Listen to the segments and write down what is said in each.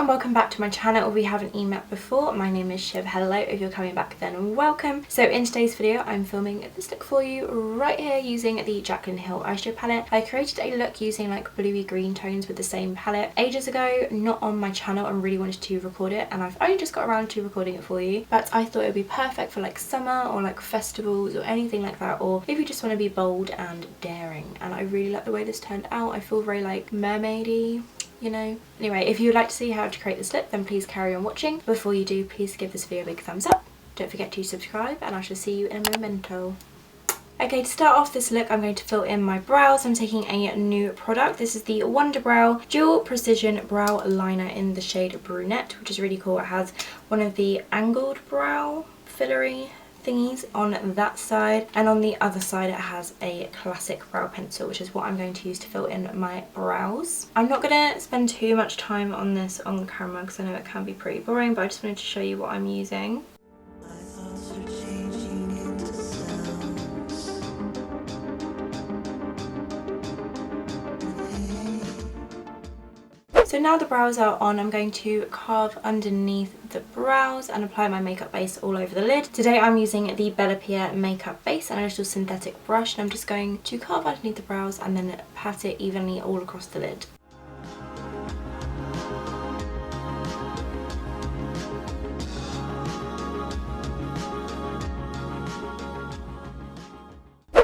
and welcome back to my channel. If we haven't met before, my name is Shiv. Hello, if you're coming back then welcome. So in today's video I'm filming this look for you right here using the Jaclyn Hill eyeshadow palette. I created a look using like bluey green tones with the same palette ages ago, not on my channel, and really wanted to record it, and I've only just got around to recording it for you, but I thought it would be perfect for like summer or like festivals or anything like that, or if you just want to be bold and daring. And I really like the way this turned out. I feel very like mermaidy, you know. Anyway, if you would like to see how to create this look, then please carry on watching. Before you do, please give this video a big thumbs up. Don't forget to subscribe, and I shall see you in a momento. Okay, to start off this look, I'm going to fill in my brows. I'm taking a new product. This is the Wonder Brow Dual Precision Brow Liner in the shade Brunette, which is really cool. It has one of the angled brow fillery thingies on that side, and on the other side it has a classic brow pencil, which is what I'm going to use to fill in my brows. I'm not going to spend too much time on this on camera because I know it can be pretty boring, but I just wanted to show you what I'm using. So now the brows are on, I'm going to carve underneath the brows and apply my makeup base all over the lid. Today I'm using the Bella Pierre makeup base and a little synthetic brush, and I'm just going to carve underneath the brows and then pat it evenly all across the lid.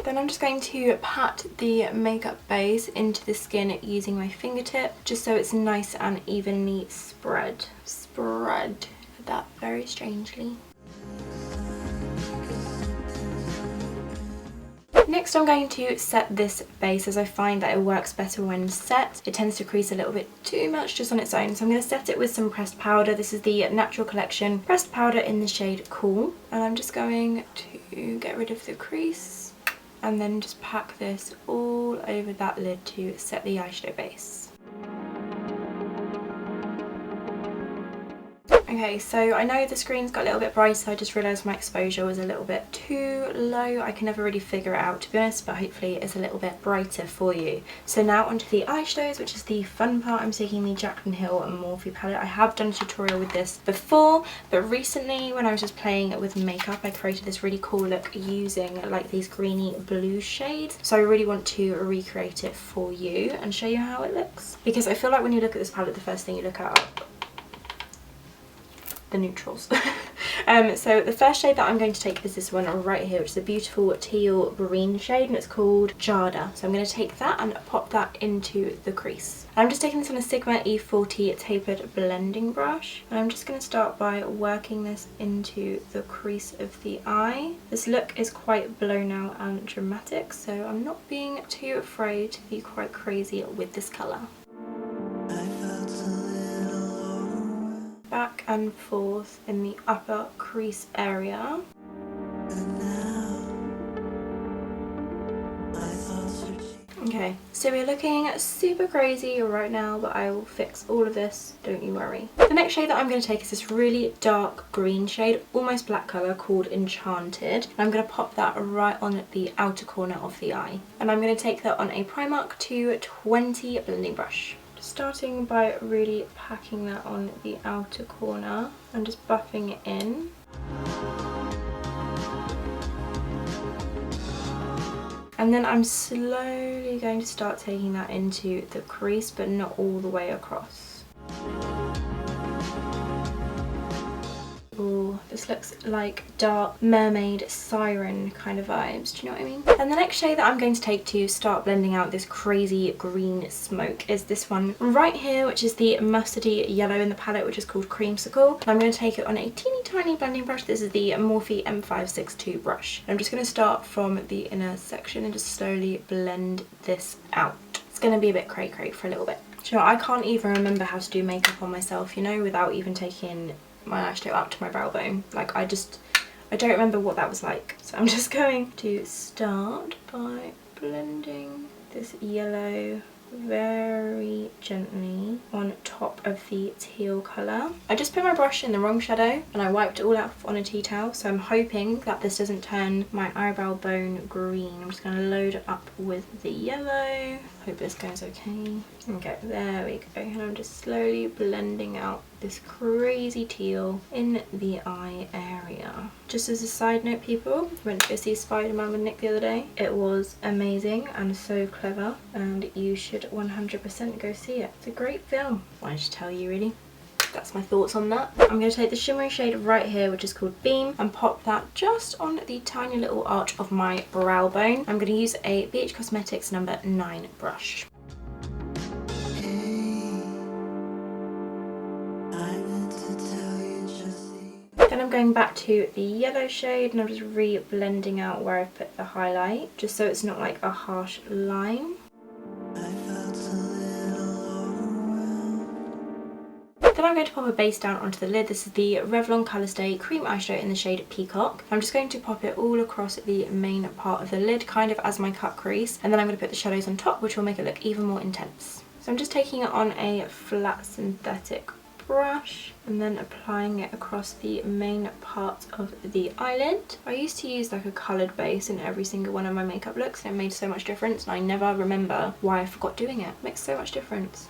Then I'm just going to pat the makeup base into the skin using my fingertip, just so it's nice and evenly spread. That very strangely. Next I'm going to set this base, as I find that it works better when set. It tends to crease a little bit too much just on its own, so I'm going to set it with some pressed powder. This is the Natural Collection pressed powder in the shade Cool, and I'm just going to get rid of the crease and then just pack this all over that lid to set the eyeshadow base. Okay, so I know the screen's got a little bit bright, so I just realised my exposure was a little bit too low. I can never really figure it out, to be honest, but hopefully it's a little bit brighter for you. So now onto the eyeshadows, which is the fun part. I'm taking the Jaclyn Hill Morphe palette. I have done a tutorial with this before, but recently when I was just playing with makeup, I created this really cool look using like these greeny blue shades. So I really want to recreate it for you and show you how it looks, because I feel like when you look at this palette, the first thing you look at are the neutrals. So the first shade that I'm going to take is this one right here, which is a beautiful teal green shade, and it's called Jada. So I'm going to take that and pop that into the crease. I'm just taking this on a Sigma E40 tapered blending brush, and I'm just going to start by working this into the crease of the eye. This look is quite blown out and dramatic, so I'm not being too afraid to be quite crazy with this colour. Back and forth in the upper crease area. Okay, so we're looking super crazy right now, but I will fix all of this, don't you worry. The next shade that I'm going to take is this really dark green shade, almost black colour, called Enchanted. And I'm going to pop that right on the outer corner of the eye. And I'm going to take that on a Primark 220 blending brush. Starting by really packing that on the outer corner and just buffing it in. And then I'm slowly going to start taking that into the crease, but not all the way across. Ooh, this looks like dark mermaid siren kind of vibes, do you know what I mean? And the next shade that I'm going to take to start blending out this crazy green smoke is this one right here, which is the mustardy yellow in the palette, which is called Creamsicle. And I'm going to take it on a teeny tiny blending brush. This is the Morphe M562 brush. I'm just going to start from the inner section and just slowly blend this out. It's going to be a bit cray-cray for a little bit. Do you know, I can't even remember how to do makeup on myself, you know, without even taking my eyeshadow up to my brow bone. Like I don't remember what that was like. So I'm just going to start by blending this yellow very gently on top of the teal colour. I just put my brush in the wrong shadow and I wiped it all out on a tea towel, so I'm hoping that this doesn't turn my eyebrow bone green. I'm just going to load it up with the yellow. Hope this goes okay. Okay, there we go. And I'm just slowly blending out this crazy teal in the eye area. Just as a side note, people, I went to go see Spider-Man with Nick the other day. It was amazing and so clever, and you should 100% go see it. It's a great film. Wanted to tell you, really. That's my thoughts on that. I'm going to take the shimmery shade right here, which is called Beam, and pop that just on the tiny little arch of my brow bone. I'm going to use a BH Cosmetics number 9 brush. Then I'm going back to the yellow shade and I'm just re-blending out where I've put the highlight, just so it's not like a harsh line. Then I'm going to pop a base down onto the lid. This is the Revlon Colorstay Cream Eyeshadow in the shade Peacock. I'm just going to pop it all across the main part of the lid, kind of as my cut crease, and then I'm going to put the shadows on top, which will make it look even more intense. So I'm just taking it on a flat synthetic brush and then applying it across the main part of the eyelid. I used to use like a coloured base in every single one of my makeup looks, and it made so much difference, and I never remember why I forgot doing it. It makes so much difference.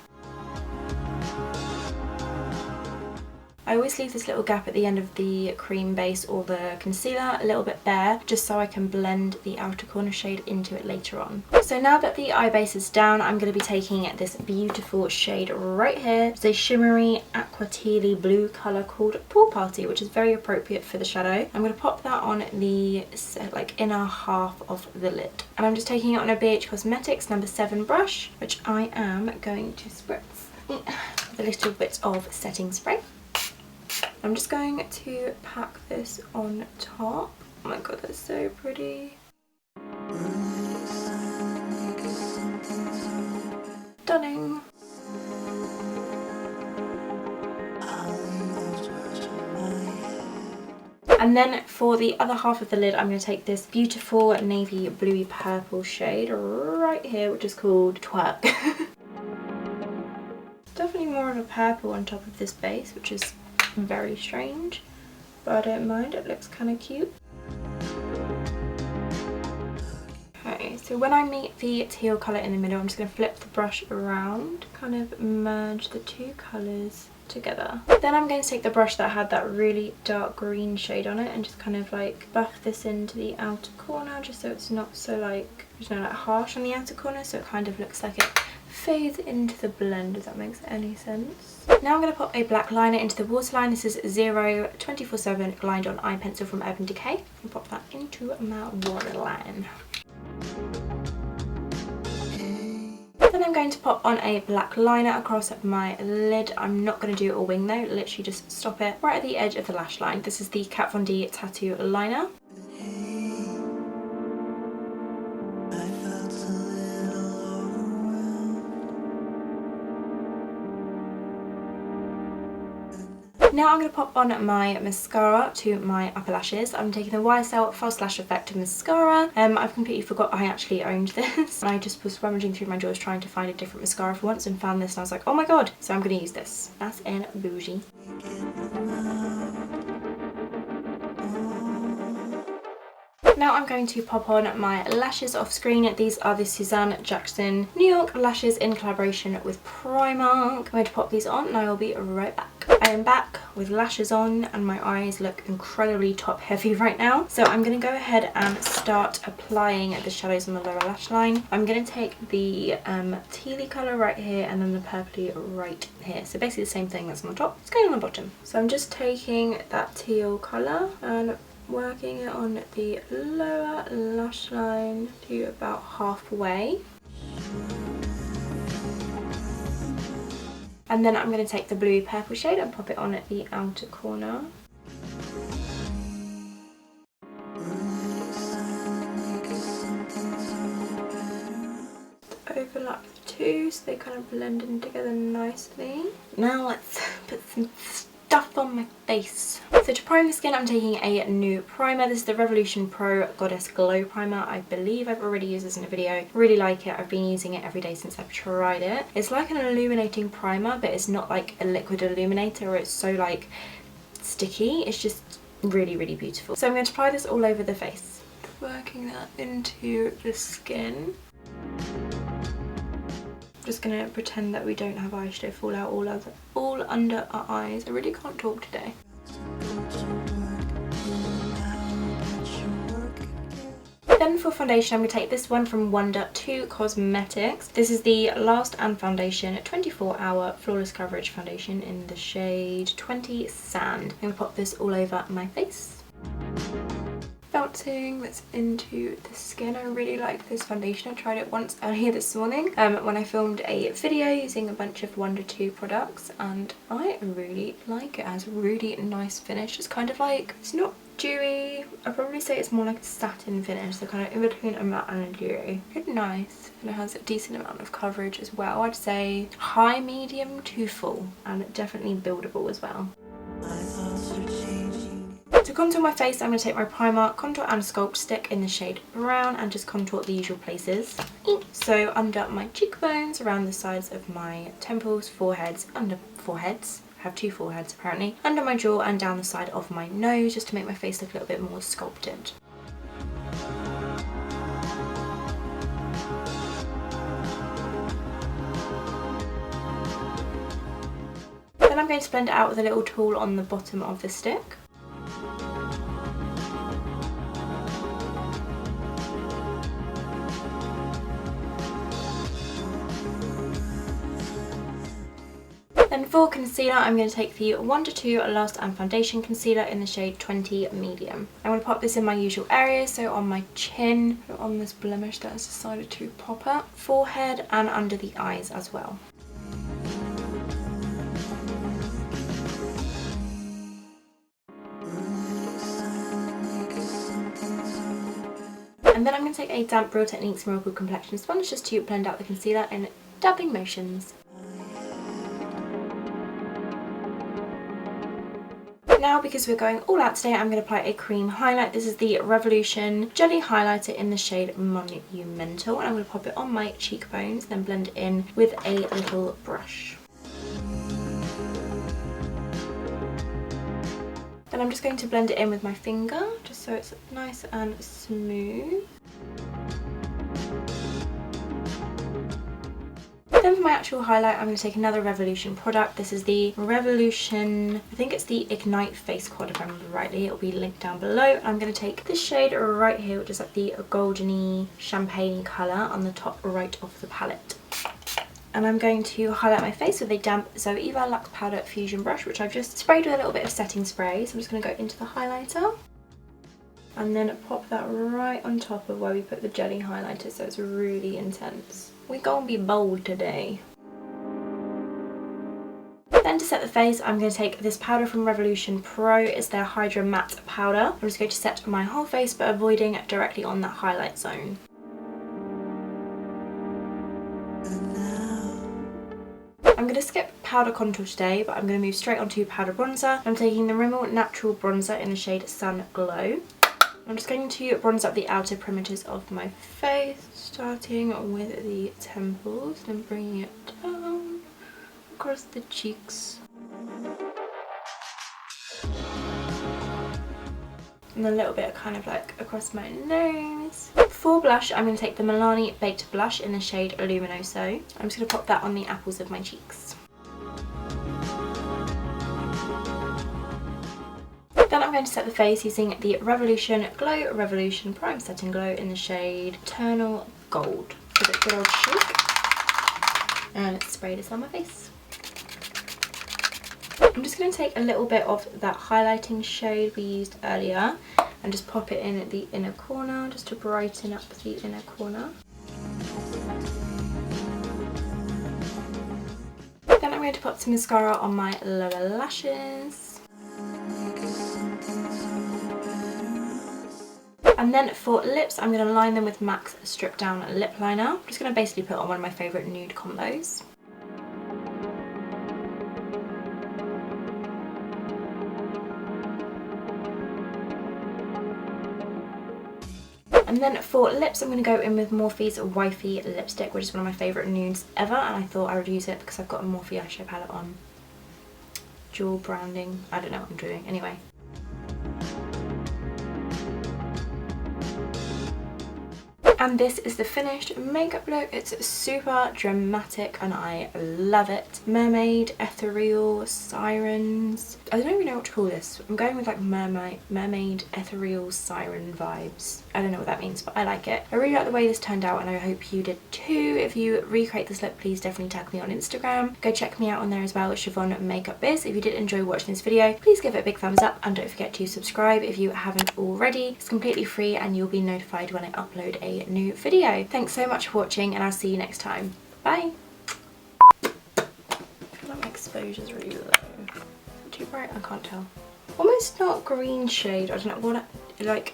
I always leave this little gap at the end of the cream base or the concealer a little bit bare, just so I can blend the outer corner shade into it later on. So now that the eye base is down, I'm going to be taking this beautiful shade right here. It's a shimmery aqua tealy blue colour called Pool Party, which is very appropriate for the shadow. I'm going to pop that on the like inner half of the lid. And I'm just taking it on a BH Cosmetics number 7 brush, which I am going to spritz with a little bit of setting spray. I'm just going to pack this on top. Oh my god, that's so pretty. Stunning. And then for the other half of the lid, I'm going to take this beautiful navy bluey purple shade right here, which is called Twerk. Definitely more of a purple on top of this base, which is very strange, but I don't mind, it looks kind of cute. Okay, so when I meet the teal colour in the middle, I'm just going to flip the brush around, kind of merge the two colours together. Then I'm going to take the brush that had that really dark green shade on it and just kind of like buff this into the outer corner, just so it's not so like, you know, like harsh on the outer corner, so it kind of looks like it fades into the blend, if that makes any sense. Now I'm going to pop a black liner into the waterline. This is 024/7 Glide On Eye Pencil from Urban Decay. And pop that into my waterline. Then I'm going to pop on a black liner across my lid. I'm not going to do a wing though, literally just stop it right at the edge of the lash line. This is the Kat Von D Tattoo Liner. Now I'm going to pop on my mascara to my upper lashes. I'm taking the YSL False Lash Effective Mascara. I've completely forgot I actually owned this. I just was rummaging through my drawers trying to find a different mascara for once and found this, and I was like, oh my god, so I'm going to use this. That's in bougie. Now I'm going to pop on my lashes off screen. These are the Suzanne Jackson New York lashes in collaboration with Primark. I'm going to pop these on and I will be right back. I am back with lashes on and my eyes look incredibly top heavy right now. So I'm going to go ahead and start applying the shadows on the lower lash line. I'm going to take the tealy colour right here and then the purpley right here. So basically the same thing that's on the top. It's going on the bottom. So I'm just taking that teal colour and working it on the lower lash line to about halfway. And then I'm going to take the bluey purple shade and pop it on at the outer corner. Overlap the two so they kind of blend in together nicely. Now let's put some stuff on my face. So to prime the skin, I'm taking a new primer. This is the Revolution Pro Goddess Glow Primer. I believe I've already used this in a video. Really like it. I've been using it every day since I've tried it. It's like an illuminating primer, but it's not like a liquid illuminator or it's so like sticky. It's just really, really beautiful. So I'm going to apply this all over the face. Working that into the skin. Just gonna pretend that we don't have eyeshadow fall out all under our eyes. I really can't talk today. Then for foundation, I'm going to take this one from Wonder 2 Cosmetics. This is the Last and Foundation 24-Hour Flawless Coverage Foundation in the shade 20 Sand. I'm going to pop this all over my face. Bouncing this into the skin. I really like this foundation. I tried it once earlier this morning when I filmed a video using a bunch of Wonder 2 products, and I really like it. It has a really nice finish. It's kind of like, it's not dewy. I'd probably say it's more like a satin finish, so kind of in between a matte and a dewy. Really nice, and it has a decent amount of coverage as well. I'd say high, medium to full, and definitely buildable as well. To contour my face, I'm going to take my Primark Contour and Sculpt stick in the shade Brown and just contour the usual places. So under my cheekbones, around the sides of my temples, foreheads, under foreheads. I have 2 foreheads apparently. Under my jaw and down the side of my nose, just to make my face look a little bit more sculpted. Then I'm going to blend it out with a little tool on the bottom of the stick. Then for concealer, I'm going to take the Wonder 2 Last and Foundation Concealer in the shade 20 Medium. I'm going to pop this in my usual areas, so on my chin, on this blemish that has decided to pop up, forehead and under the eyes as well. And then I'm going to take a damp Real Techniques Miracle Complexion Sponge just to blend out the concealer in dabbing motions. Now, because we're going all out today, I'm going to apply a cream highlight. This is the Revolution Jelly Highlighter in the shade Monumental, and I'm going to pop it on my cheekbones, then blend it in with a little brush. Then I'm just going to blend it in with my finger, just so it's nice and smooth. Then for my actual highlight, I'm going to take another Revolution product. This is the Revolution, I think it's the Ignite Face Quad if I remember rightly. It'll be linked down below. I'm going to take this shade right here, which is like the goldeny champagne colour on the top right of the palette. And I'm going to highlight my face with a damp Zoeva Luxe Powder Fusion brush, which I've just sprayed with a little bit of setting spray. So I'm just going to go into the highlighter and then pop that right on top of where we put the jelly highlighter, so it's really intense. We're gonna be bold today. Then to set the face, I'm going to take this powder from Revolution Pro. It's their Hydra Matte Powder. I'm just going to set my whole face, but avoiding directly on that highlight zone. I'm going to skip powder contour today, but I'm going to move straight onto powder bronzer. I'm taking the Rimmel Natural Bronzer in the shade Sun Glow. I'm just going to bronze up the outer perimeters of my face, starting with the temples and bringing it down across the cheeks. And a little bit kind of like across my nose. For blush, I'm going to take the Milani Baked Blush in the shade Luminoso. I'm just going to pop that on the apples of my cheeks. Then I'm going to set the face using the Revolution Glow Revolution Prime Setting Glow in the shade Eternal Gold. Give it a good old shake. And let's spray this on my face. I'm just going to take a little bit of that highlighting shade we used earlier and just pop it in at the inner corner, just to brighten up the inner corner. Then I'm going to put some mascara on my lower lashes. And then for lips, I'm going to line them with MAC's Strip Down Lip Liner. I'm just going to basically put on one of my favourite nude combos. And then for lips, I'm going to go in with Morphe's Wifey lipstick, which is one of my favourite nudes ever, and I thought I would use it because I've got a Morphe eyeshadow palette on. Dual branding, I don't know what I'm doing, anyway. And this is the finished makeup look. It's super dramatic and I love it. Mermaid, ethereal, sirens. I don't even know what to call this. I'm going with like mermaid, ethereal, siren vibes. I don't know what that means, but I like it. I really like the way this turned out and I hope you did too. If you recreate this look, please definitely tag me on Instagram. Go check me out on there as well, shivonmakeupbiz. If you did enjoy watching this video, please give it a big thumbs up and don't forget to subscribe if you haven't already. It's completely free and you'll be notified when I upload a new video. Thanks so much for watching and I'll see you next time. Bye! I feel like my exposure's really low. Too bright? I can't tell. Almost not green shade. I don't know what like.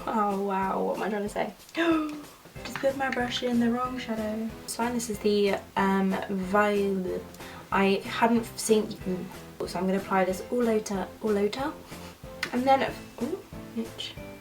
Oh wow, what am I trying to say? Just put my brush in the wrong shadow. It's fine. This is the violet. I hadn't seen. So I'm going to apply this all over, and then. Ooh, itch.